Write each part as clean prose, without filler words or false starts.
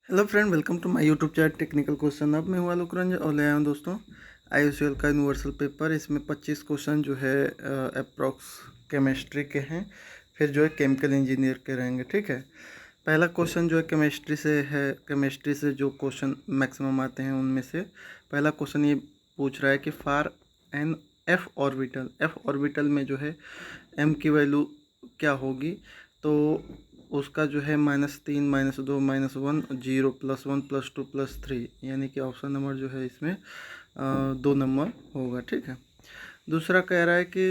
Hello friend, welcome to my YouTube channel technical question. अब मैं हूं आलोक रंजन और ले आया हूं दोस्तों आईयूसीएल का यूनिवर्सल पेपर। इसमें 25 क्वेश्चन जो है अप्रॉक्स केमिस्ट्री के हैं, फिर जो है केमिकल इंजीनियर के रहेंगे। ठीक है, पहला क्वेश्चन जो है केमिस्ट्री से है। केमिस्ट्री से जो क्वेश्चन मैक्सिमम आते हैं उनमें से पहला क्वेश्चन ये पूछ रहा है कि फॉर एन एफ ऑर्बिटल में जो है एम की वैल्यू क्या होगी। तो उसका जो है -3 -2 -1 0 +1 +2 +3, यानी कि ऑप्शन नंबर जो है इसमें 2 नंबर होगा। ठीक है, दूसरा कह रहा है कि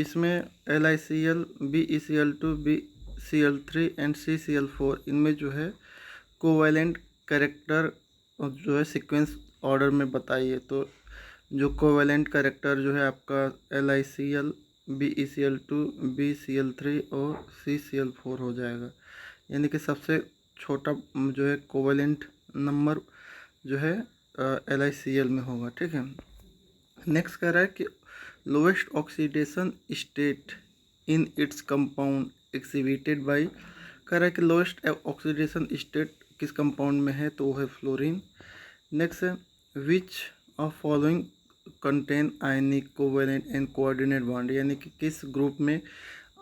इसमें LiCl BeCl2 BCl3 and CCl4 इनमें जो है कोवैलेंट कैरेक्टर जो है सीक्वेंस ऑर्डर में बताइए। तो जो कोवैलेंट कैरेक्टर जो है आपका LiCl BeCl2 BCl3 और CCl4 हो जाएगा, यानी कि सबसे छोटा जो है कोवैलेंट नंबर जो है LiCl में होगा। ठीक है, नेक्स्ट कह रहा है कि lowest oxidation state in its compound exhibited by. कह रहा है कि लोवेस्ट ऑक्सीडेशन स्टेट किस कंपाउंड में है, तो वो है फ्लोरीन। नेक्स्ट है which of following contain ionic covalent and coordinate bond, यानी कि किस ग्रुप में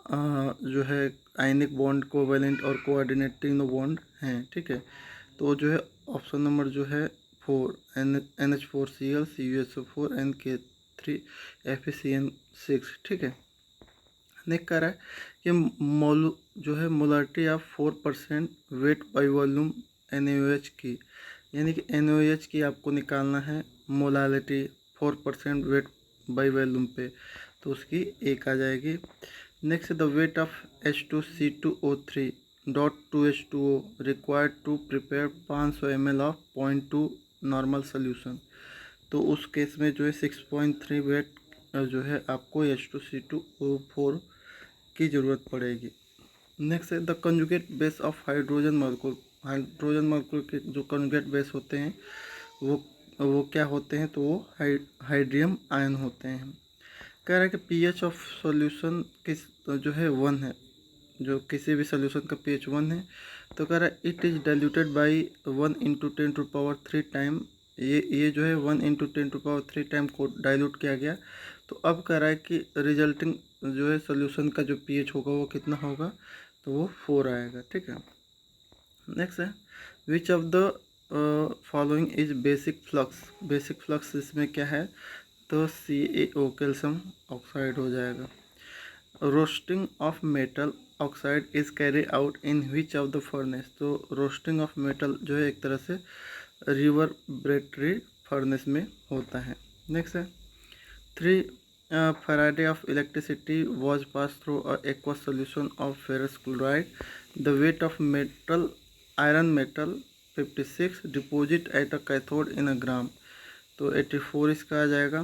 जो है आयनिक बॉन्ड कोवैलेंट और कोऑर्डिनेट तीनों बॉन्ड हैं। ठीक है, तो जो है ऑप्शन नंबर जो है 4 NH4Cl CuSO4 NK3 FeCN6। ठीक है, नेक्स्ट कह रहा है कि मोल जो है molarity of 4% weight by volume NaOH की, यानी कि NaOH की आपको निकालना है मोलालिटी 4% वेट बाई वॉल्यूम पे, तो उसकी एक आ जाएगी। Next the weight of H2C2O3 dot 2H2O required to prepare 500 ml of 0.2 normal solution. तो उस केस में जो है 6.3 वेट जो है आपको H2C2O4 की ज़रूरत पड़ेगी। नेक्स्ट है the conjugate base of hydrogen molecule के जो कंजुगेट बेस होते हैं वो क्या होते हैं, तो वो हाइड्रियम आयन होते हैं। कह रहा है कि पीएच ऑफ सॉल्यूशन किस जो है 1 है, जो किसी भी सॉल्यूशन का पीएच 1 है। तो कह रहा है it is diluted by 1 × 10⁻³ time. ये जो है 1 × 10⁻³ टाइम को डाइल्यूट किया गया। तो अब कह रहा है कि रिजल्टिंग जो है सॉल्यूशन का जो पीएच होगा वो कितना होगा, तो वो 4 आएगा। ठीक है, नेक्स्ट है which of the following is basic flux इसमें क्या है, तो CaO कैल्शियम ऑक्साइड हो जाएगा। Roasting of metal oxide is carry out in which of the furnace. तो रोस्टिंग ऑफ मेटल जो है एक तरह से रिवर्बरेटरी फर्नेस में होता है। नेक्स्ट है 3 Faraday of electricity was passed through a aqueous solution of ferrous chloride. The weight of iron metal 56 deposit at a cathode in a gram। तो 84 इसका आ जाएगा।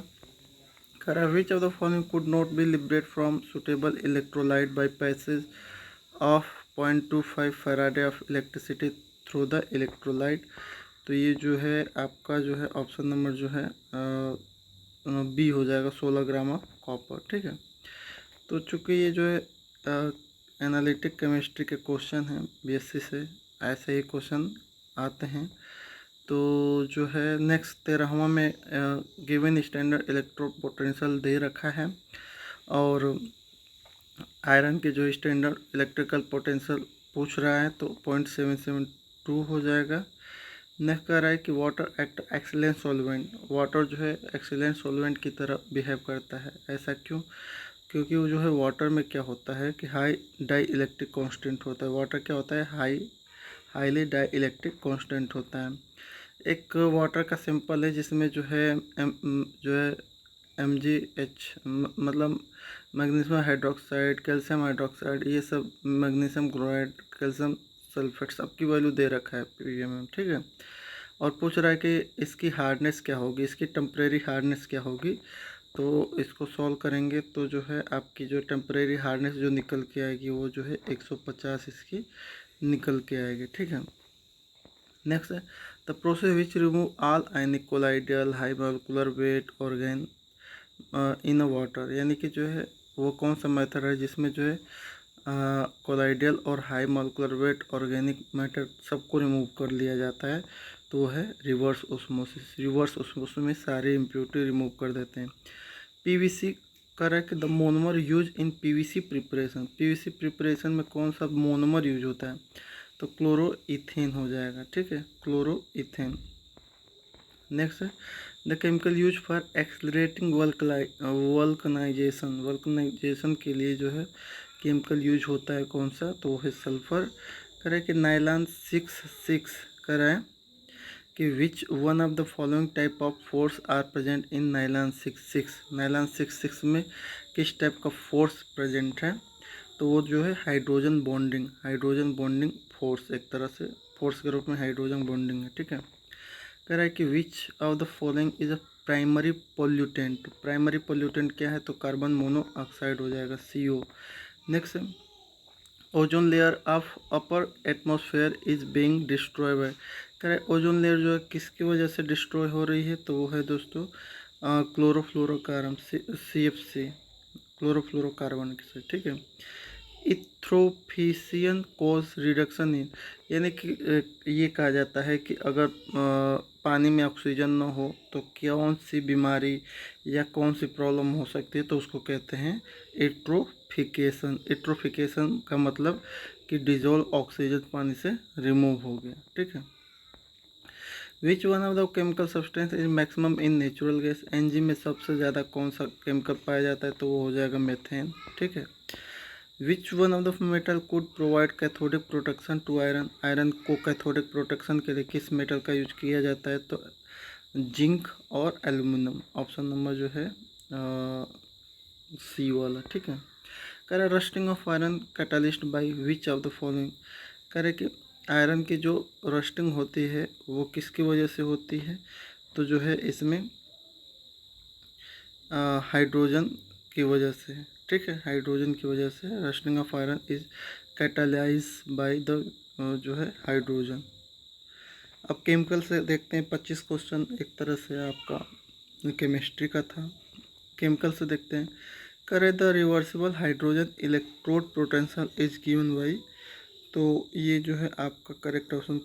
करा which of the following could not be liberated from suitable electrolyte by passage of 0.25 Faraday of electricity through the electrolyte। तो ये जो है आपका जो है ऑप्शन नंबर जो है बी हो जाएगा, 16 ग्राम ऑफ कॉपर। ठीक है, तो चूँकि ये जो है एनालिटिक केमिस्ट्री के क्वेश्चन हैं BSc से, ऐसे ही क्वेश्चन आते हैं। तो जो है नेक्स्ट 13वां में गिवन स्टैंडर्ड इलेक्ट्रो पोटेंशियल दे रखा है, और आयरन के जो स्टैंडर्ड इलेक्ट्रिकल पोटेंशियल पूछ रहा है, तो 0.772 हो जाएगा। नेक्स्ट कह रहा है कि water act excellent solvent. Water जो है एक्सीलेंट सॉल्वेंट की तरह बिहेव करता है, ऐसा क्यों? क्योंकि वो जो है वाटर में क्या होता है कि हाई डाई इलेक्ट्रिक कॉन्स्टेंट होता है। वाटर क्या होता है, हाईली डाई इलेक्ट्रिक कॉन्स्टेंट होता है। एक वाटर का सिंपल है जिसमें जो है जो है MgH मतलब मैग्नीशियम हाइड्रोक्साइड, कैल्शियम हाइड्रोक्साइड, ये सब मैग्नीशियम क्लोराइड, कैल्शियम सल्फेट सबकी वैल्यू दे रखा है पीवीएम में। ठीक है, और पूछ रहा है कि इसकी हार्डनेस क्या होगी, इसकी टेम्परेरी हार्डनेस क्या होगी। तो इसको सॉल्व करेंगे तो जो है आपकी जो टेम्परेरी हार्डनेस जो निकल के आएगी वो जो है 150 इसकी निकल के आएगी। ठीक है, नेक्स्ट है the process which remove all ionic colloidal high molecular weight organ in water, यानी कि जो है वो कौन सा मेथड है जिसमें जो है कोलाइडियल और high molecular weight organic matter सबको रिमूव कर लिया जाता है, तो वो है रिवर्स ऑस्मोसिस। रिवर्स ऑस्मोसिस में सारी इम्प्योरिटी रिमूव कर देते हैं। PVC correct the monomer use in PVC preparation. PVC preparation में कौन सा मोनोमर यूज होता है, तो क्लोरोइथेन हो जाएगा, ठीक है, क्लोरोइथेन। नेक्स्ट है the chemical use for accelerating vulcanization. Vulcanization के लिए जो है केमिकल यूज होता है कौन सा, तो वो है सल्फर। करें कि नाइलॉन 6 कराएं कि which one of the following type of force are present in nylon 6। Nylon 6 में किस टाइप का फोर्स प्रेजेंट है, तो वो जो है हाइड्रोजन बॉन्डिंग फोर्स, एक तरह से फोर्स के रूप में हाइड्रोजन बॉन्डिंग है, ठीक है। कह रहा है कि which of the following is a primary pollutant. Primary pollutant क्या है, तो कार्बन मोनोऑक्साइड हो जाएगा, CO। Next, ozone layer of upper atmosphere is being destroy by. कह रहा है ओजोन लेयर जो है किसकी वजह से डिस्ट्रॉय हो रही है, तो वो है दोस्तों क्लोरोफ्लोरोकार्बन, CFC, क्लोरोफ्लोरोकार्बन से, ठीक है। इथ्रोफिशियन कोज रिडक्शन इन, यानी कि ये कहा जाता है कि अगर पानी में ऑक्सीजन न हो तो कौन सी बीमारी या कौन सी प्रॉब्लम हो सकती है, तो उसको कहते हैं एट्रोफिकेशन। एट्रोफिकेशन का मतलब कि डिजोल्व ऑक्सीजन पानी से रिमूव हो गया, ठीक है। Which one of the chemical substance is maximum in natural gas. NG में सबसे ज़्यादा कौन सा केमिकल पाया जाता है, तो वो हो जाएगा मेथेन, ठीक है। Which one of the metal could provide cathodic protection to iron. Iron को कैथोडिक प्रोटेक्शन के लिए किस मेटल का यूज किया जाता है, तो जिंक और एल्यूमिनियम। ऑप्शन नंबर जो है C वाला, ठीक है। कह रहा है rusting of iron catalyst by which of the following. कह रहे कि आयरन की जो रस्टिंग होती है वो किसकी वजह से होती है, तो जो है इसमें हाइड्रोजन की वजह से, ठीक है, हाइड्रोजन की वजह से rusting of iron is catalyse by the जो है हाइड्रोजन। अब केमिकल से देखते हैं 25 क्वेश्चन, एक तरह से आपका केमिस्ट्री का था। केमिकल से देखते हैं, करे the reversible hydrogen electrode potential is given by, तो ये जो है आपका करेक्ट ऑप्शन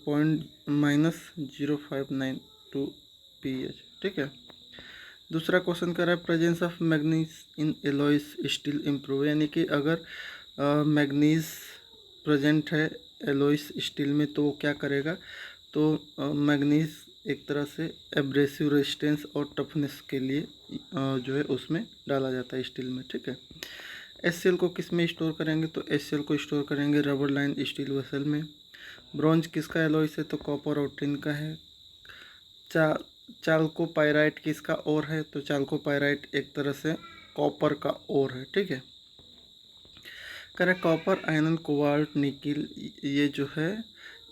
-0.0592 pH, ठीक है। दूसरा क्वेश्चन कर रहा है presence of manganese in Alois steel improve, यानी कि अगर मैग्नीज प्रेजेंट है एलॉयस स्टील में तो वो क्या करेगा, तो मैग्नीज एक तरह से एब्रेसिव रेजिस्टेंस और टफनेस के लिए जो है उसमें डाला जाता है स्टील में, ठीक है। HCl को किस में स्टोर करेंगे, तो HCl को स्टोर करेंगे रबर लाइन स्टील वेसल में। ब्रॉन्ज किसका एलॉय है, तो कॉपर और टिन का है। चाल्कोपाइराइट किसका ओर है, तो चाल्कोपाइराइट एक तरह से कॉपर का ओर है, ठीक है। करें कॉपर, आयरन, कोबाल्ट, निकिल, ये जो है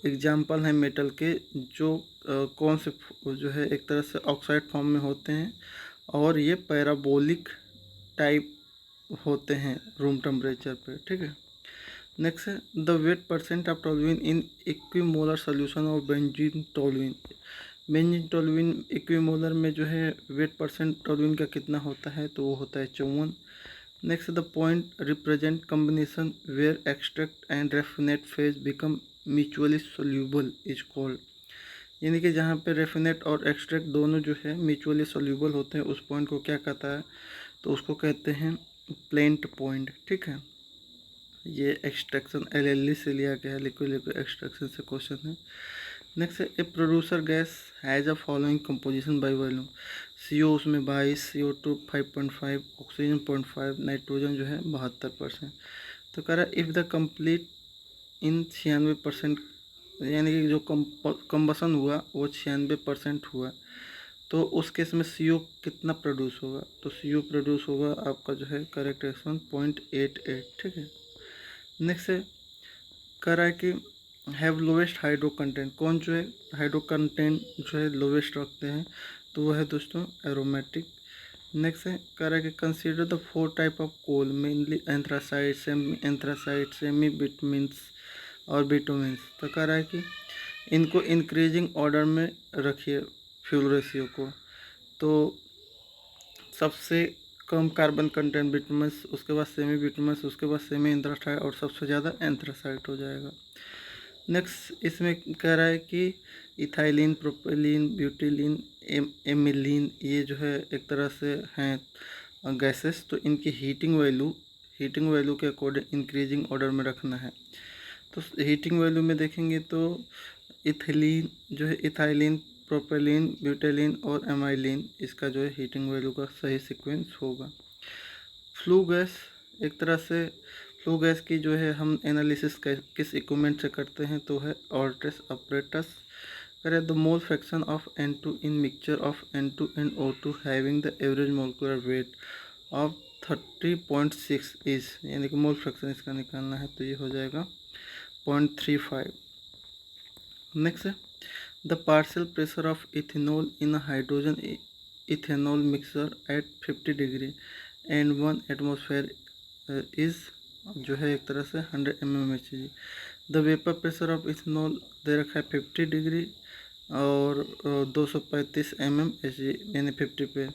एग्जाम्पल है मेटल के जो कौन से जो है एक तरह से ऑक्साइड फॉर्म में होते हैं और ये पैराबोलिक टाइप होते हैं रूम टेम्परेचर पे, ठीक है। नेक्स्ट है the wait percent of toluene in equimolar solution of benzene toluene. Benzene toluene equimolar में जो है वेट परसेंट टोलुइन का कितना होता है, तो वो होता है 54। Next the point represent combination where extract and raffinate phase become mutually soluble is called, यानी कि जहाँ पे रेफिनेट और एक्सट्रैक्ट दोनों जो है म्यूचुअली सोल्यूबल होते हैं उस पॉइंट को क्या कहता है, तो उसको कहते हैं प्लेंट पॉइंट, ठीक है। ये एक्सट्रैक्शन LLE से लिया गया है, लिक्विड एक्सट्रैक्शन से क्वेश्चन है। नेक्स्ट है a producer gas has a following composition by volume. CO उसमें 22, CO2 5.5, ऑक्सीजन 0.5, नाइट्रोजन जो है 72%। तो कह रहा है इफ़ द कंप्लीट इन 96%, यानी कि जो कंबसन हुआ वो 96% हुआ, तो उस केस में CO कितना प्रोड्यूस होगा, तो CO प्रोड्यूस होगा आपका जो है करेक्ट आंसर 0.88, ठीक है। नेक्स्ट है कह रहा है कि हैव लोवेस्ट हाइड्रो कंटेंट, कौन जो है हाइड्रो कंटेंट जो है लोवेस्ट रखते हैं, तो वो है दोस्तों एरोमेटिक। नेक्स्ट है कह रहा है कि consider the 4 type of coal mainly anthracite, semi anthracite, semi bitumens और बिटुमिन्स। तो कह रहा है कि इनको इंक्रीजिंग ऑर्डर में रखिए फ्यूल रेशियो को। तो सबसे कम कार्बन कंटेंट बिटुमस, उसके बाद सेमी बिटुमस, उसके बाद सेमी एंथ्रासाइड और सबसे ज़्यादा एंथ्रासाइड हो जाएगा। नेक्स्ट इसमें कह रहा है कि इथाइलिन, प्रोपेलिन, ब्यूटिलिन, एमिलीन, ये जो है एक तरह से हैं गैसेस, तो इनकी हीटिंग वैल्यू के अकॉर्डिंग इंक्रीजिंग ऑर्डर में रखना है। तो हीटिंग वैल्यू में देखेंगे तो इथिलीन जो है, इथाइलिन, प्रोपेलिन, ब्यूटेलिन और एमाइलिन, इसका जो है हीटिंग वैल्यू का सही सीक्वेंस होगा। फ्लू गैस, एक तरह से फ्लू गैस की जो है हम एनालिसिस किस इक्विपमेंट से करते हैं, तो है ऑर्ट्रेस अपरेटस। करें the mole fraction of N2 in mixture of N2 and O2 having the average molecular weight of 30.6 is, यानी कि मोल फ्रैक्शन इसका निकालना है, तो ये हो जाएगा 0.35। नेक्स्ट है the partial pressure of ethanol in hydrogen ethanol mixer at 50 degree and 1 atmosphere is, जो है एक तरह से 100 mmHg। The vapour pressure of ethanol दे रखा है 50 डिग्री और 235 mmHg, यानी 50 पे।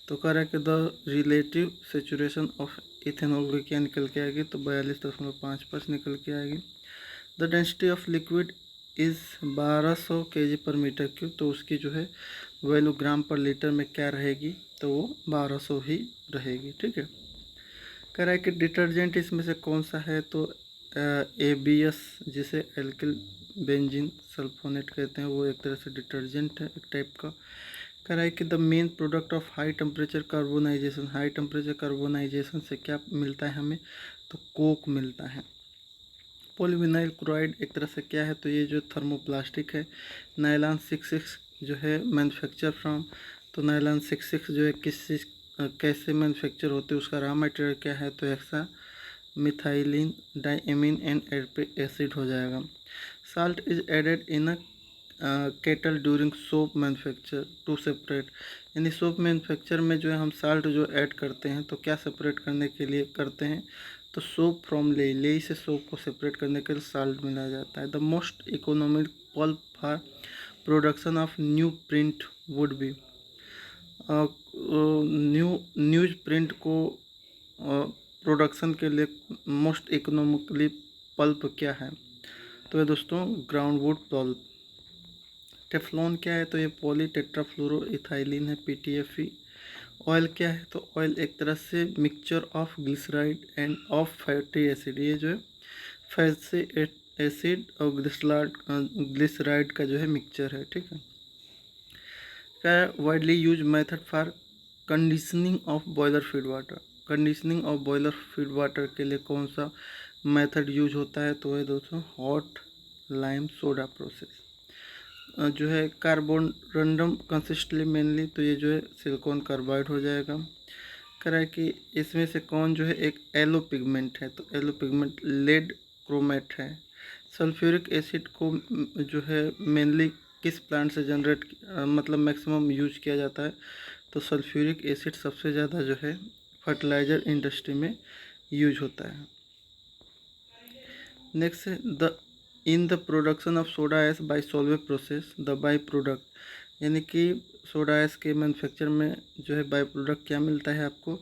तो कह रहा है कि the relative saturation of ethanol की क्या निकल के आएगी, तो 42.55 निकल के आएगी। The density of liquid is 1200 kg पर मीटर क्यूब, तो उसकी जो है वैल्यू ग्राम पर लीटर में क्या रहेगी, तो वो 1200 ही रहेगी। ठीक है। कह रहा है कि डिटर्जेंट इसमें से कौन सा है, तो ABS, जिसे एल्किल बेंजीन सल्फोनेट कहते हैं, वो एक तरह से डिटर्जेंट है एक टाइप का। कह रहा है कि the main product of high temperature carbonisation, high temperature carbonisation से क्या मिलता है हमें, तो कोक मिलता है। पॉलीविनाइल क्लोराइड एक तरह से क्या है, तो ये जो थर्मोप्लास्टिक है। नायलॉन 66 जो है मैन्युफैक्चर फ्रॉम, तो नायलॉन 66 जो है किस चीज़ कैसे मैन्युफैक्चर होते हैं, उसका रॉ मटेरियल क्या है, तो hexamethylene diamine and acid हो जाएगा। Salt is added in a kettle during soap manufacture to separate, यानी सोप मैन्युफैक्चर में जो है हम साल्ट जो ऐड करते हैं, तो क्या सेपरेट करने के लिए करते हैं, तो सोप फ्रॉम ले से सोप को सेपरेट करने के लिए साल्ट मिलाया जाता है। The most economic pulp for production of new print would be, news print को प्रोडक्शन के लिए मोस्ट इकोनॉमिकली पल्प क्या है, तो ये दोस्तों ग्राउंड वुड पल्प। टेफ्लॉन क्या है, तो ये पॉली टेट्राफ्लोरो इथाइलिन है, PTFE। ऑयल क्या है, तो ऑयल एक तरह से mixture of glyceride end of fatty acid, ये जो है फैटी एसिड और ग्लिसराइड का जो है मिक्सचर है। ठीक है। क्या widely use method for conditioning of boiler feed water, conditioning of boiler feed water के लिए कौन सा मेथड यूज होता है, तो है दोस्तों हॉट लाइम सोडा प्रोसेस। जो है कार्बन रैंडम कंसिस्टली मेनली, तो ये जो है सिलिकॉन कार्बाइड हो जाएगा। कह रहा है कि इसमें से कौन जो है एक एलो पिगमेंट है, तो एलो पिगमेंट लेड क्रोमेट है। सल्फ्यूरिक एसिड को जो है मेनली किस प्लांट से जनरेट मतलब मैक्सिमम यूज किया जाता है, तो सल्फ्यूरिक एसिड सबसे ज़्यादा जो है फर्टिलाइज़र इंडस्ट्री में यूज होता है। नेक्स्ट है the in the production of soda S by Solvay process the by product, यानी कि सोडा एस के मैन्युफैक्चर में जो है बाई प्रोडक्ट क्या मिलता है आपको,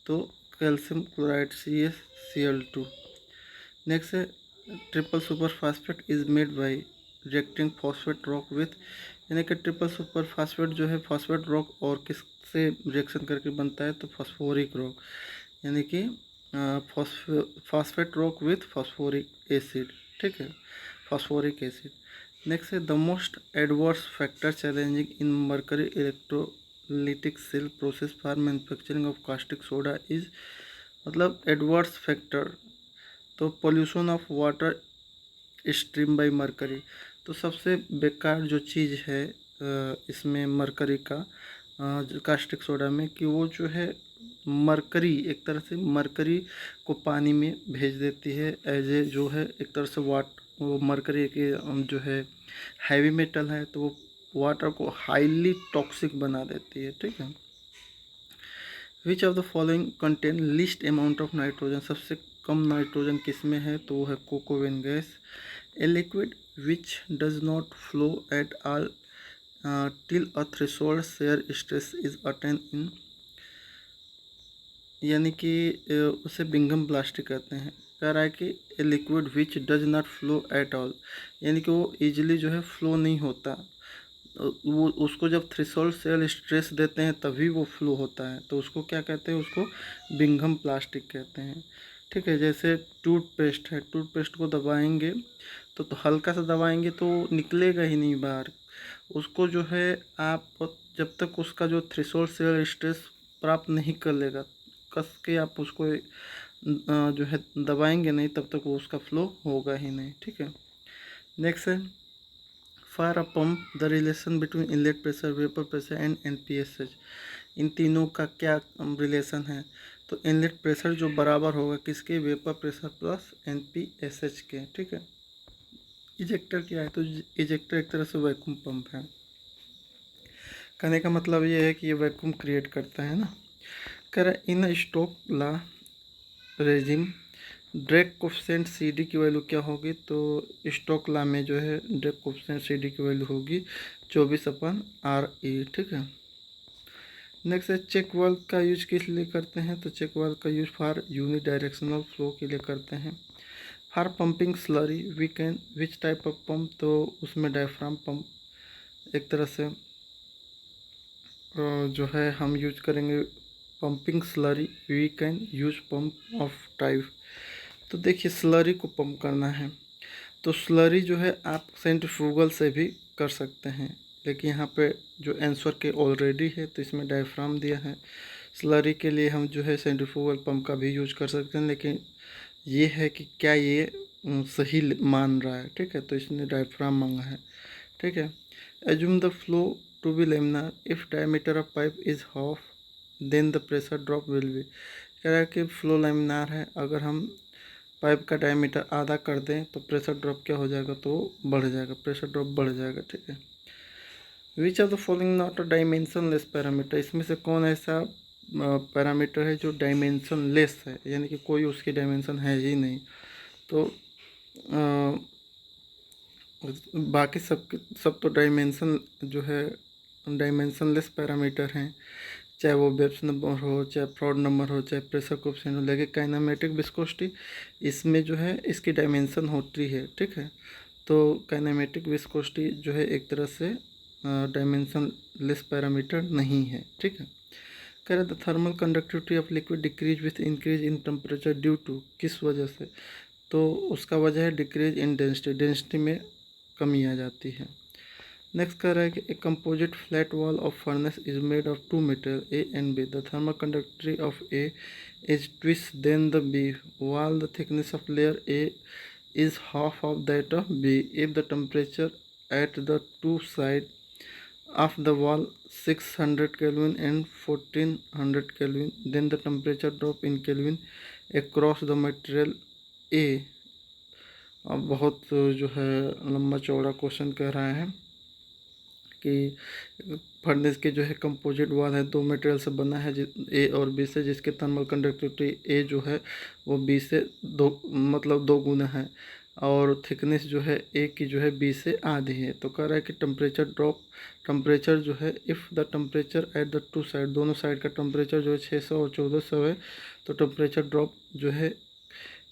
तो कैल्शियम क्लोराइड CaCl2। नेक्स्ट है triple super phosphate is made by reacting phosphate rock with, यानी कि ट्रिपल सुपर फास्फेट जो है फॉस्फेट रॉक और किससे रिएक्शन करके बनता है, तो फॉस्फोरिक रॉक, यानी कि phosphate rock with phosphoric acid. ठीक है, फॉस्फोरिक एसिड। नेक्स्ट है the most adverse factor challenging in mercury electrolytic cell process for manufacturing of caustic soda is, मतलब एडवर्स फैक्टर, तो pollution of water stream by mercury, तो सबसे बेकार जो चीज़ है इसमें मरकरी का जो कास्टिक सोडा में, कि वो जो है मरकरी एक तरह से मरकरी को पानी में भेज देती है एज ए जो है एक तरह से वो मरकरी के जो है हैवी मेटल है, तो वो वाटर को हाईली टॉक्सिक बना देती है। ठीक है। Which of the following contain least amount of nitrogen, सबसे कम नाइट्रोजन किस में है, तो वो है coke oven gas. A liquid which does not flow at all till a threshold shear stress is attained in, यानी कि उसे बिंघम प्लास्टिक कहते हैं। कह रहा है कि ए liquid which does not flow at all, यानी कि वो ईजिली जो है फ्लो नहीं होता। वो उसको जब थ्रेशोल्ड सेल स्ट्रेस देते हैं तभी वो फ्लो होता है, तो उसको क्या कहते हैं, उसको बिंघम प्लास्टिक कहते हैं। ठीक है, जैसे टूथपेस्ट है, टूथपेस्ट को दबाएंगे तो हल्का सा दबाएंगे तो निकलेगा ही नहीं बाहर। उसको जो है आप जब तक उसका जो थ्रेशोल्ड सेल स्ट्रेस प्राप्त नहीं कर लेगा, कस के आप उसको जो है दबाएंगे नहीं, तब तक वो उसका फ्लो होगा ही नहीं। ठीक है, नेक्स्ट है for a pump the relation between inlet pressure, vapour pressure and NPSH. इन तीनों का क्या रिलेशन है, तो इनलेट प्रेशर जो बराबर होगा किसके, वेपर प्रेशर प्लस एनपीएसएच के। ठीक है, इजेक्टर क्या है, तो इजेक्टर एक तरह से वैक्यूम पंप है। कहने का मतलब ये है कि ये वैक्यूम क्रिएट करता है ना। कह रहा in Stokes law regime drag coefficient C D की वैल्यू क्या होगी, तो स्टोक ला में जो है ड्रैग कोफिशिएंट सी डी की वैल्यू होगी 24/RE। ठीक है, नेक्स्ट है चेक वाल्व का यूज किस लिए करते हैं, तो चेक वाल्व का use for unidirectional flow के लिए करते हैं। For pumping slurry we can which type of pump, तो उसमें डायफ्राम पंप एक तरह से जो है हम यूज करेंगे। Pumping slurry we can use pump of type, तो देखिए स्लरी को पंप करना है तो स्लरी जो है आप सेंट्रीफ्यूगल से भी कर सकते हैं, लेकिन यहाँ पे जो आंसर के ऑलरेडी है तो इसमें डायफ्राम दिया है। स्लरी के लिए हम जो है सेंट्रीफ्यूगल पंप का भी यूज कर सकते हैं, लेकिन ये है कि क्या ये सही मान रहा है। ठीक है, तो इसने डायफ्राम मांगा है। ठीक है, assume the flow to be laminar if diameter of pipe is half then the pressure drop will be. कह रहा है कि फ्लो लेमिनार है, अगर हम पाइप का डायमीटर आधा कर दें तो प्रेशर ड्रॉप क्या हो जाएगा, तो बढ़ जाएगा, प्रेशर ड्रॉप बढ़ जाएगा। ठीक है, which of the following not a dimension less parameter, इसमें से कौन ऐसा पैरामीटर है जो डायमेंशन लेस है, यानी कि कोई उसकी डायमेंशन है ही नहीं। तो बाकी सब तो डायमेंशन जो है डायमेंशन लेस पैरामीटर हैं, चाहे वो बेब्स नंबर हो, चाहे फ्रॉड नंबर हो, चाहे प्रेशर कोएफिशिएंट हो, लेकिन काइनेमेटिक विस्कोसिटी इसमें जो है इसकी डायमेंशन होती है। ठीक है, तो काइनेमेटिक विस्कोसिटी जो है एक तरह से डायमेंशन लेस पैरामीटर नहीं है। ठीक है, कह रहे the thermal conductivity of liquid decrease with increase in temperature due to, किस वजह से, तो उसका वजह है डिक्रीज इन डेंसिटी, डेंसिटी में कमी आ जाती है। नेक्स्ट कह रहा है कि a composite flat wall of furnace is made of two material A and B, the thermal conductivity of A is twice then the B while the thickness of layer A is half of that of B. If the temperature at the two sides of the wall 600 Kelvin and 1400 Kelvin, then the temperature drop in Kelvin across the material A। अब बहुत जो है लंबा चौड़ा question कह रहा है कि फर्नेस के जो है कंपोजिट वॉल है, दो मटेरियल से बना है, ए और बी से, जिसके थर्मल कंडक्टिविटी ए जो है वो बी से दो मतलब 2 गुना है, और थिकनेस जो है ए की जो है बी से आधी है। तो कह रहा है कि टेम्परेचर जो है if the temperature at the two side, दोनों साइड का टेम्परेचर जो है 600 और 1400 है, तो टेम्परेचर ड्रॉप जो है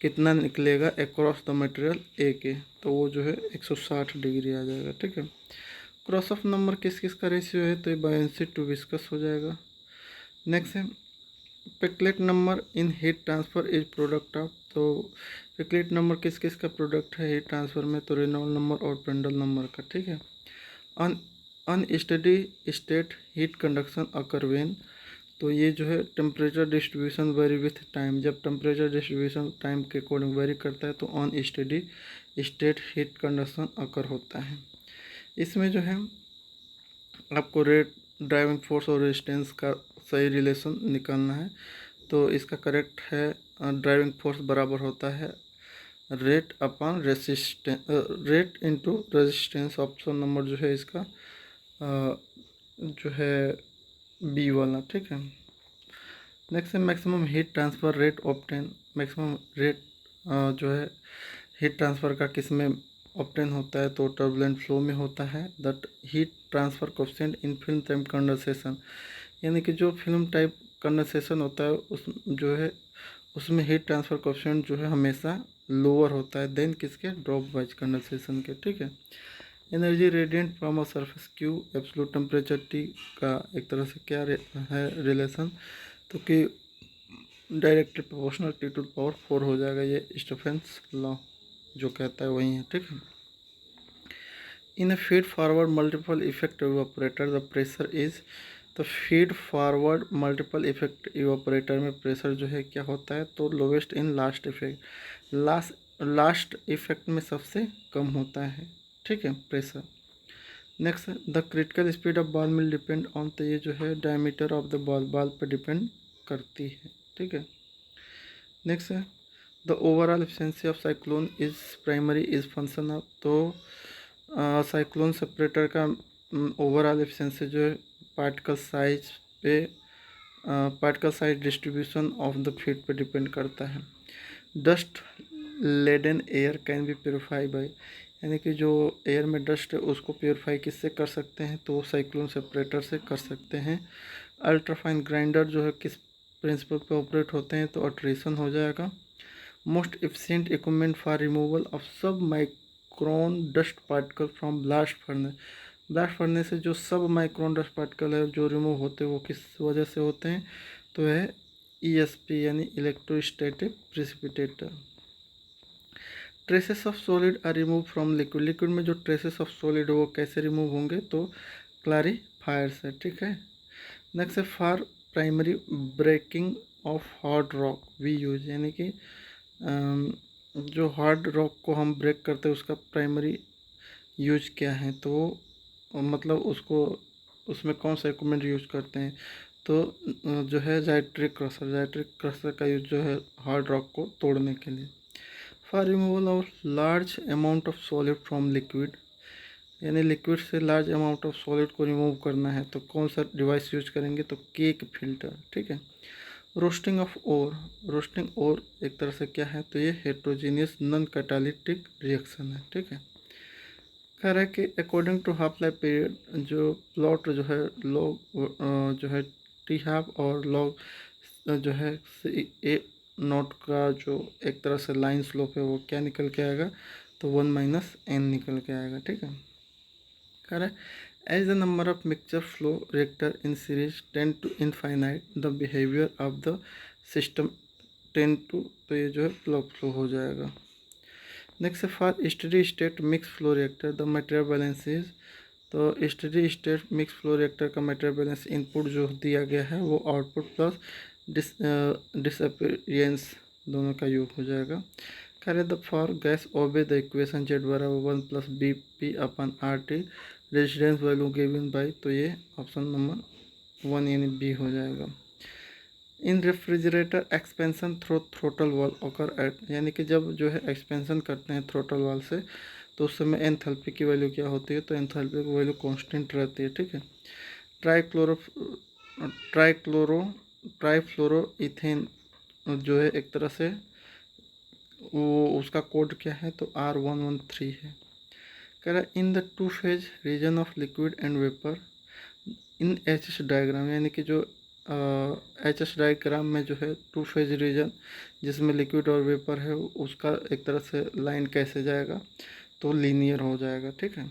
कितना निकलेगा अक्रॉस द मटेरियल ए के, तो वो जो है 160 डिग्री आ जाएगा। ठीक है, क्रॉस ऑफ नंबर किस किस का रेशियो है, तो ये बायनेंसी टू विस्कस हो जाएगा। नेक्स्ट है Peclet number in heat transfer is product of, तो पेकलेट नंबर किस किस का प्रोडक्ट है हीट ट्रांसफ़र में, तो रेनॉल्ड नंबर और पेंडल नंबर का। ठीक है, unsteady state heat conduction occur when, तो ये जो है temperature distribution very with time, जब टेम्परेचर डिस्ट्रीब्यूशन टाइम के अकॉर्डिंग वेरी करता है तो अनस्टेडी स्टेट हीट कंडक्शन अकर होता है। इसमें जो है आपको रेट ड्राइविंग फोर्स और रेजिस्टेंस का सही रिलेशन निकालना है, तो इसका करेक्ट है ड्राइविंग फोर्स बराबर होता है rate upon resistance, rate into resistance. Option number जो है इसका जो है बी वाला। ठीक है, नेक्स्ट है maximum heat transfer rate obtain, maximum rate जो है हीट ट्रांसफ़र का किस में ऑब्टेन होता है, तो टर्बुलेंट फ्लो में होता है। That heat transfer coefficient in film type condensation, यानी कि जो फिल्म टाइप कंडेंसेशन होता है उस जो है उसमें हीट ट्रांसफ़र कोएफिशिएंट जो है हमेशा लोअर होता है देन किसके, ड्रॉप वाइज कंडेंसेशन के, ठीक है। Energy radiant from a surface Q absolute temperature T का एक तरह से क्या है रिलेशन, तो कि directly proportional T to power 4 हो जाएगा, ये स्टीफेंस लॉ जो कहता है वही है, ठीक है। In a feed forward multiple effect evaporator the pressure is, तो feed forward multiple effect evaporator में प्रेशर जो है क्या होता है, तो lowest in last effect, last effect में सबसे कम होता है, ठीक है, pressure. Next the critical speed of ball mill depend on, तो ये जो है डायमीटर ऑफ द बॉल पर डिपेंड करती है, ठीक है। नेक्स्ट है the overall efficiency of cyclone is primary is function of, तो साइक्लोन सेपरेटर का ओवरऑल एफिशिएंसी जो है पार्टिकल साइज पे, particle size distribution of the feed पे डिपेंड करता है। Dust laden air can be purify by, यानी कि जो एयर में डस्ट है उसको प्योरीफाई किससे कर सकते हैं, तो साइक्लोन सेपरेटर से कर सकते हैं। अल्ट्राफाइन ग्राइंडर जो है किस प्रिंसिपल पे ऑपरेट होते हैं, तो अल्ट्रेशन हो जाएगा। Most efficient equipment for removal of sub micron dust particle from blast furnace, blast furnace से जो सब माइक्रोन डस्ट पार्टिकल है जो रिमूव होते हैं वो किस वजह से होते हैं, तो है ESP यानी electrostatic precipitator. Traces of solid are remove from liquid, liquid में जो ट्रेसेस ऑफ सॉलिड वो कैसे रिमूव होंगे, तो क्लैरिफायर से, ठीक है। नेक्स्ट है for primary breaking of hard rock we use, यानी कि जो हार्ड रॉक को हम ब्रेक करते हैं उसका प्राइमरी यूज क्या है, तो मतलब उसको उसमें कौन सा इक्विपमेंट यूज करते हैं, तो जो है जाइट्रिक क्रशर का यूज जो है हार्ड रॉक को तोड़ने के लिए। For removal of large amount of solid from liquid, यानी लिक्विड से लार्ज अमाउंट ऑफ सॉलिड को रिमूव करना है तो कौन सा डिवाइस यूज करेंगे, तो केक फिल्टर, ठीक है। रोस्टिंग ऑफ ओर, रोस्टिंग ओर एक तरह से क्या है, तो ये हेट्रोजीनियस नॉन कैटालिटिक रिएक्शन है, ठीक है। कह रहा है कि according to half life period जो प्लॉट जो है लॉग जो है टी हाफ और लॉग जो है ए नोट का जो एक तरह से लाइन स्लोप है वो क्या निकल के आएगा, तो 1 - n निकल के आएगा, ठीक है। कह रहा है as the number of mixture flow reactor in series tend to infinite the behaviour of the system tend to, तो ये जो है फ्लो हो जाएगा। नेक्स्ट है for study state mix flow reactor the material balance is, तो study state mix flow reactor का material balance input जो दिया गया है वो आउटपुट प्लस डिसअपीयरेंस दोनों का योग हो जाएगा। करें the for gas obey the equation Z बराबर 1 + BP/RT residence value given by, तो ये ऑप्शन नंबर 1 यानी बी हो जाएगा। In refrigerator expansion through throttle valve occur eight, यानी कि जब जो है एक्सपेंशन करते हैं थ्रोटल वाल से तो उस समय एंथैल्पी की वैल्यू क्या होती है, तो एंथैल्पी की वैल्यू कांस्टेंट रहती है, ठीक है। ट्राईफ्लोरो इथेन जो है एक तरह से वो उसका कोड क्या है, तो R113 है। कह रहा है in the two phase region of liquid and vapour in H diagram, यानी कि जो एच डायग्राम में जो है टू फेज रीजन जिसमें लिक्विड और वेपर है उसका एक तरह से लाइन कैसे जाएगा, तो लीनियर हो जाएगा, ठीक है।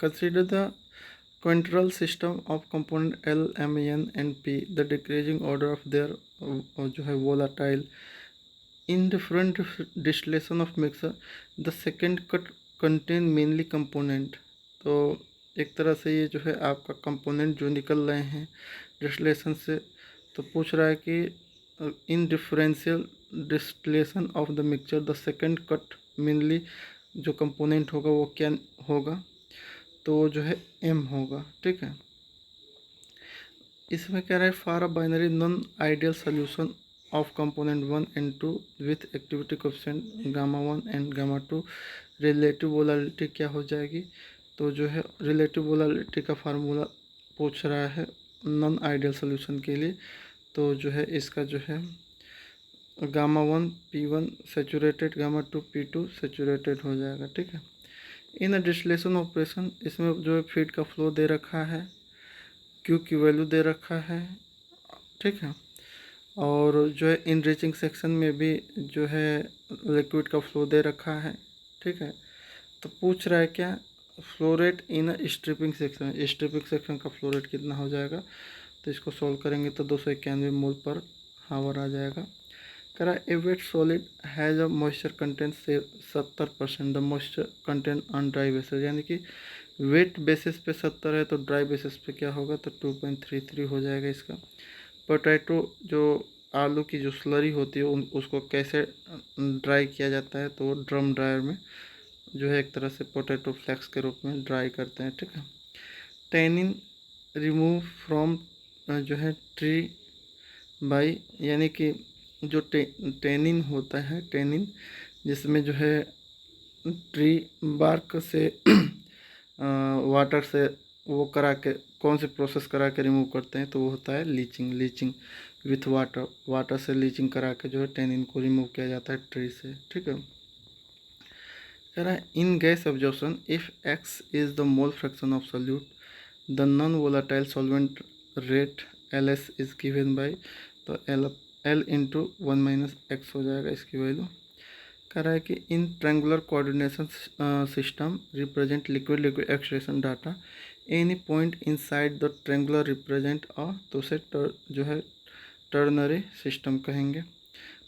कंसीडर द क्वांटरल system of component L, M, N and P the decreasing order of their जो है volatile in different distillation of mixer the second cut contain mainly component, तो एक तरह से ये जो है आपका कंपोनेंट जो निकल रहे हैं डिस्टिलेशन से, तो पूछ रहा है कि इन differential distillation of the mixture the second cut mainly जो कंपोनेंट होगा वो क्या होगा, तो जो है M होगा, ठीक है। इसमें कह रहा है for a binary non ideal solution of component 1 and 2 with activity coefficient Γ1 and Γ2 relative volatility क्या हो जाएगी, तो जो है रिलेटिव वोलेटिलिटी का फार्मूला पूछ रहा है नॉन आइडियल सोल्यूशन के लिए, तो जो है इसका जो है Γ1 P1 सेचूरेटेड, Γ2 P2 सेचूरेटेड हो जाएगा, ठीक है। इन अ डिस्टिलेशन ऑपरेशन इसमें जो है फीड का फ्लो दे रखा है, Q की वैल्यू दे रखा है, ठीक है। और जो है इनरिचिंग सेक्शन में भी जो है लिक्विड का फ्लो दे रखा है, ठीक है। तो पूछ रहा है क्या, flow rate in stripping section, stripping section का फ्लो रेट कितना हो जाएगा। तो इसको सॉल्व करेंगे तो 291 मोल पर हावर आ जाएगा। कह रहा है a wet solid has a moisture content से 70% the moisture content on dry basis, यानी कि वेट बेसिस पे 70 है तो ड्राई बेसिस पे क्या होगा, तो 2.33 हो जाएगा इसका। पोटैटो जो आलू की जो स्लरी होती है उसको कैसे ड्राई किया जाता है, तो ड्रम ड्रायर में जो है एक तरह से पोटैटो फ्लेक्स के रूप में ड्राई करते हैं, ठीक है। टेनिन रिमूव फ्रॉम जो है ट्री बाई, यानी कि जो टेनिन होता है, टेनिन जिसमें जो है ट्री बार्क से वाटर से वो करा के कौन से प्रोसेस करा के रिमूव करते हैं, तो वो होता है leaching. Leaching with water, water से लीचिंग करा के जो है टेनिन को रिमूव किया जाता है ट्री से, ठीक है। कह रहा है इन gas absorption if x is the mole fraction of solute the non volatile solvent rate L S is given by, तो एल इंटू 1 - x हो जाएगा इसकी वैल्यू। कह रहा है कि in triangular coordination system represent liquid liquid extraction data any point inside the triangular represent a, तो उसे जो है टर्नरी सिस्टम कहेंगे।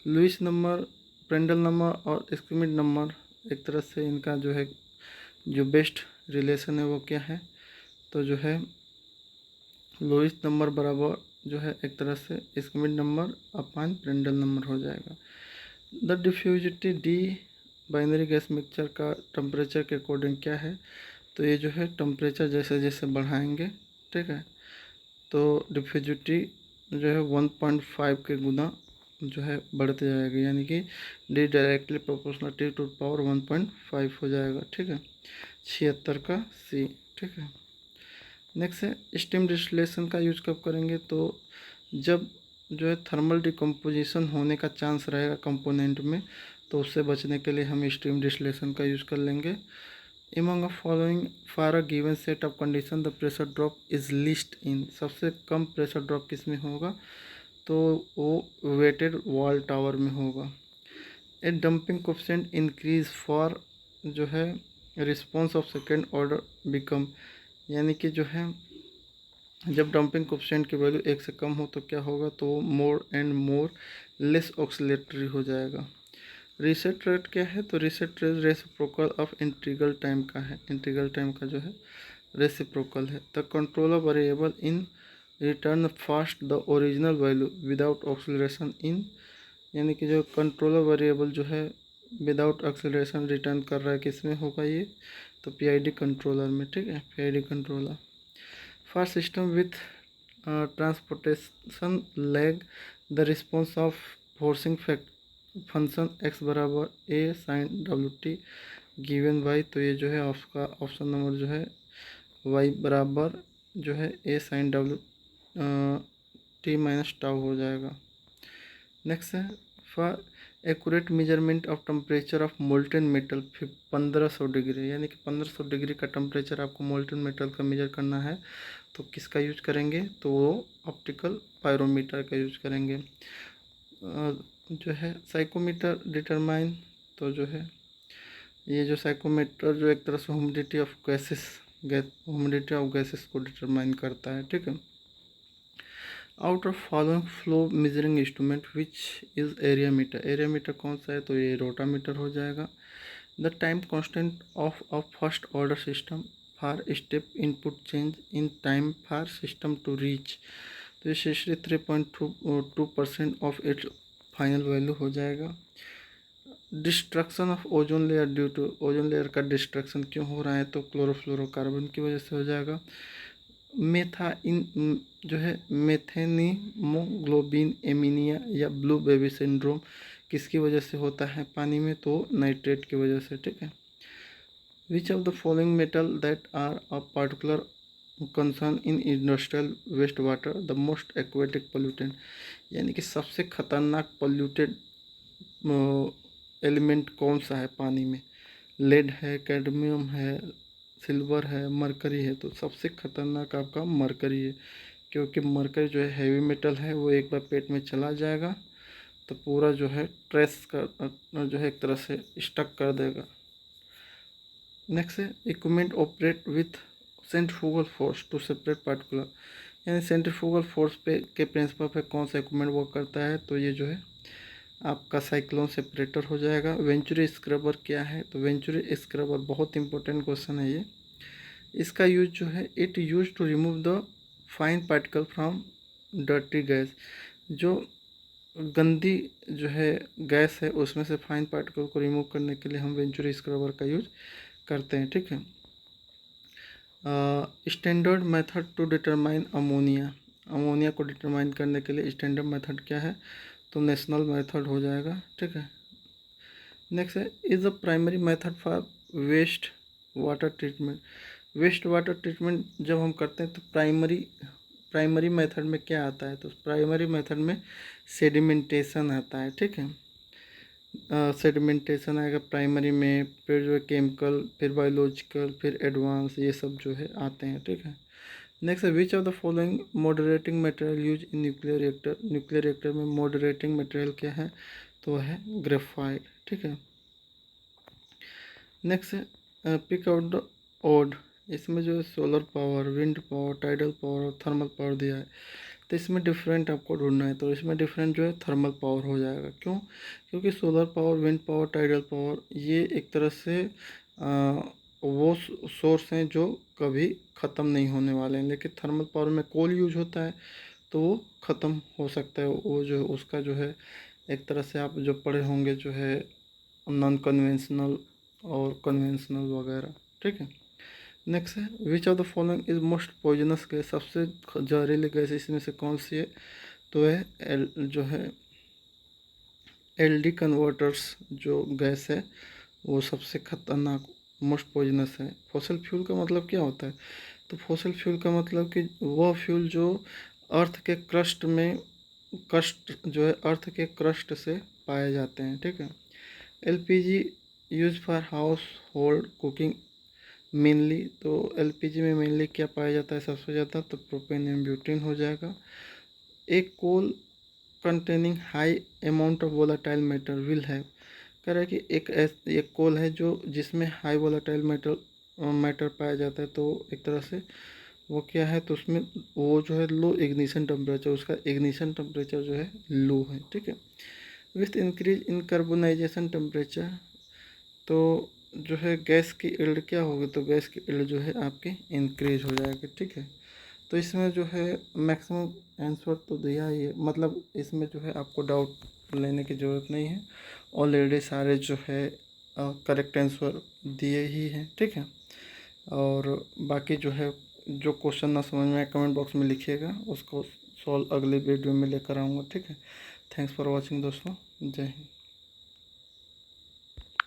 लुईस नंबर, प्रेंडल नंबर और स्किमिड नंबर, एक तरह से इनका जो है जो बेस्ट रिलेशन है वो क्या है, तो जो है लुईस नंबर बराबर जो है एक तरह से स्किमिड नंबर अपान प्रेंडल नंबर हो जाएगा। The diffusivity D binary gas mixture का टेम्परेचर के अकॉर्डिंग क्या है, तो ये जो है टेम्परेचर जैसे जैसे बढ़ाएंगे, ठीक है, तो डिफ्यूजिटी जो है 1.5 के गुना जो है बढ़ते जाएगा, यानी कि D directly proportional T to power 1.5 हो जाएगा, ठीक है। 76 का सी, ठीक है। नेक्स्ट है स्टीम डिस्टिलेशन का यूज कब करेंगे, तो जब जो है थर्मल डिकम्पोजिशन होने का चांस रहेगा कंपोनेंट में, तो उससे बचने के लिए हम स्टीम डिस्टिलेशन का यूज़ कर लेंगे। Among the following for a given set of condition the pressure drop is least in, सबसे कम प्रेशर ड्रॉप किस में होगा, तो वो वेटेड वॉल टावर में होगा। ए डंपिंग कोफिशिएंट इंक्रीज फॉर जो है response of second order become, यानी कि जो है जब डंपिंग कोफिशिएंट की वैल्यू 1 से कम हो तो क्या होगा, तो more and more less oscillatory हो जाएगा। रीसेट रेट क्या है, तो reset rate reciprocal of integral time का है, इंटीग्रल टाइम का जो है रेसिप्रोकल है। The controller variable in return fast the original value without oscillation in, यानी कि जो कंट्रोलर वेरिएबल जो है विदाउट एक्सेलरेशन रिटर्न कर रहा है, किस में होगा ये, तो पीआईडी कंट्रोलर में, ठीक है, PID controller. For system with transportation lag the response of forcing function x बराबर A sine W T given by, तो ये जो है आपका ऑप्शन नंबर जो है y बराबर जो है A sine W t minus tau हो जाएगा। नेक्स्ट है for accurate measurement of temperature of molten metal 1500 degree, यानी कि 1500 डिग्री का टेम्परेचर आपको मोल्टेन मेटल का मेजर करना है, तो किसका यूज करेंगे, तो वो ऑप्टिकल पायरोमीटर का यूज करेंगे। जो है साइकोमीटर डिटरमाइन, तो जो है ये जो साइकोमीटर जो एक तरह से humidity of gases, humidity of gases को डिटरमाइन करता है, ठीक है। Out of following flow measuring instrument which is area meter, area meter कौन सा है, तो ये रोटामीटर हो जाएगा। The time constant of a first order system for step input change in time for system to reach, तो ये 63.2% of its final value हो जाएगा। Destruction of ozone layer due to, ozone layer का destruction क्यों हो रहा है, तो क्लोरोफ्लोरोकार्बन की वजह से हो जाएगा। मेथाइन जो है मेथेनीमोग्लोबिन एमीनिया या ब्लू बेबी सिंड्रोम किसकी वजह से होता है पानी में, तो नाइट्रेट की वजह से, ठीक है। Which of the following metal that are a particular concern in industrial waste water the most aquatic pollutant, यानी कि सबसे खतरनाक पोल्यूटेड एलिमेंट कौन सा है पानी में, लेड है, कैडमियम है, सिल्वर है, मरकरी है, तो सबसे खतरनाक आपका मरकरी है। क्योंकि मरकरी जो है हैवी मेटल है, वो एक बार पेट में चला जाएगा तो पूरा जो है ट्रेस कर जो है एक तरह से स्टक कर देगा। नेक्स्ट है equipment operate with centrifugal force to separate particular, यानी सेंट्रीफ्यूगल फोर्स पे के प्रिंसिपल पे कौन सा इक्विपमेंट वर्क करता है, तो ये जो है आपका साइक्लोन सेपरेटर हो जाएगा। वेंचुरी स्क्रबर क्या है, तो वेंचुरी स्क्रबर बहुत इंपॉर्टेंट क्वेश्चन है ये। इसका यूज जो है it use to remove the fine particle from dirty gas, जो गंदी जो है गैस है उसमें से फाइन पार्टिकल को रिमूव करने के लिए हम वेंचुरी स्क्रबर का यूज करते हैं, ठीक है। Standard method to determine ammonia, ammonia को डिटरमाइन करने के लिए स्टैंडर्ड मेथड क्या है, तो नेशनल मेथड हो जाएगा, ठीक है। नेक्स्ट है is a primary method for waste water treatment, waste water treatment जब हम करते हैं तो प्राइमरी मेथड में क्या आता है, तो प्राइमरी मेथड में सेडिमेंटेशन आता है, ठीक है। सेडिमेंटेशन आएगा प्राइमरी में, फिर जो है केमिकल, फिर बायोलॉजिकल, फिर एडवांस, ये सब जो है आते हैं, ठीक है। नेक्स्ट है which of the following moderating material use in nuclear reactor, nuclear reactor में मॉडरेटिंग मटेरियल क्या है, तो है ग्रेफाइट, ठीक है। नेक्स्ट है पिक आउट द ओड, इसमें जो है solar power, wind power, tidal power और थर्मल पावर दिया है, तो इसमें डिफरेंट आपको ढूंढना है, तो इसमें डिफरेंट जो है थर्मल पावर हो जाएगा। क्यों, क्योंकि solar power, wind power, tidal power ये एक तरह से वो सोर्स हैं जो कभी ख़त्म नहीं होने वाले हैं, लेकिन थर्मल पावर में कोल यूज होता है तो वो ख़त्म हो सकता है, वो जो उसका जो है एक तरह से आप जो पढ़े होंगे जो है नॉन कन्वेंशनल और कन्वेंशनल वगैरह, ठीक है। नेक्स्ट है which of the following is most poisonous gas, सबसे जहरीली गैस इसमें से कौन सी है, तो है जो है एलडी कन्वर्टर्स जो गैस है वो सबसे खतरनाक मोस्ट पॉइजनस है। फॉसिल फ्यूल का मतलब क्या होता है, तो फॉसिल फ्यूल का मतलब कि वह फ्यूल जो अर्थ के क्रस्ट में कस्ट जो है अर्थ के क्रस्ट से पाए जाते हैं, ठीक है। LPG use for house hold cooking mainly, तो एलपीजी में मेनली क्या पाया जाता है सबसे ज़्यादा, तो प्रोपेन एंड ब्यूटेन हो जाएगा। एक coal containing high amount of volatile matter will have, कह रहा है कि एक कोल है जो जिसमें हाई वोलाटाइल मैटर पाया जाता है, तो एक तरह से वो क्या है, तो उसमें वो जो है लो इग्निशन टेम्परेचर, उसका इग्निशन टेम्परेचर जो है लो है, ठीक है। With increase in carbonisation temperature, तो जो है गैस की इल्ड क्या होगी, तो गैस की इल्ड जो है आपकी इंक्रीज हो जाएगी, ठीक है। तो इसमें जो है मैक्सिमम आंसर तो दिया ही है, मतलब इसमें जो है आपको डाउट लेने की ज़रूरत नहीं है, ऑलरेडी सारे जो है करेक्ट आंसर दिए ही हैं, ठीक है। और बाकी जो है जो क्वेश्चन ना समझ में आए कमेंट बॉक्स में लिखिएगा, उसको सॉल्व अगले वीडियो में लेकर आऊँगा, ठीक है। थैंक्स फॉर वॉचिंग दोस्तों, जय हिंद।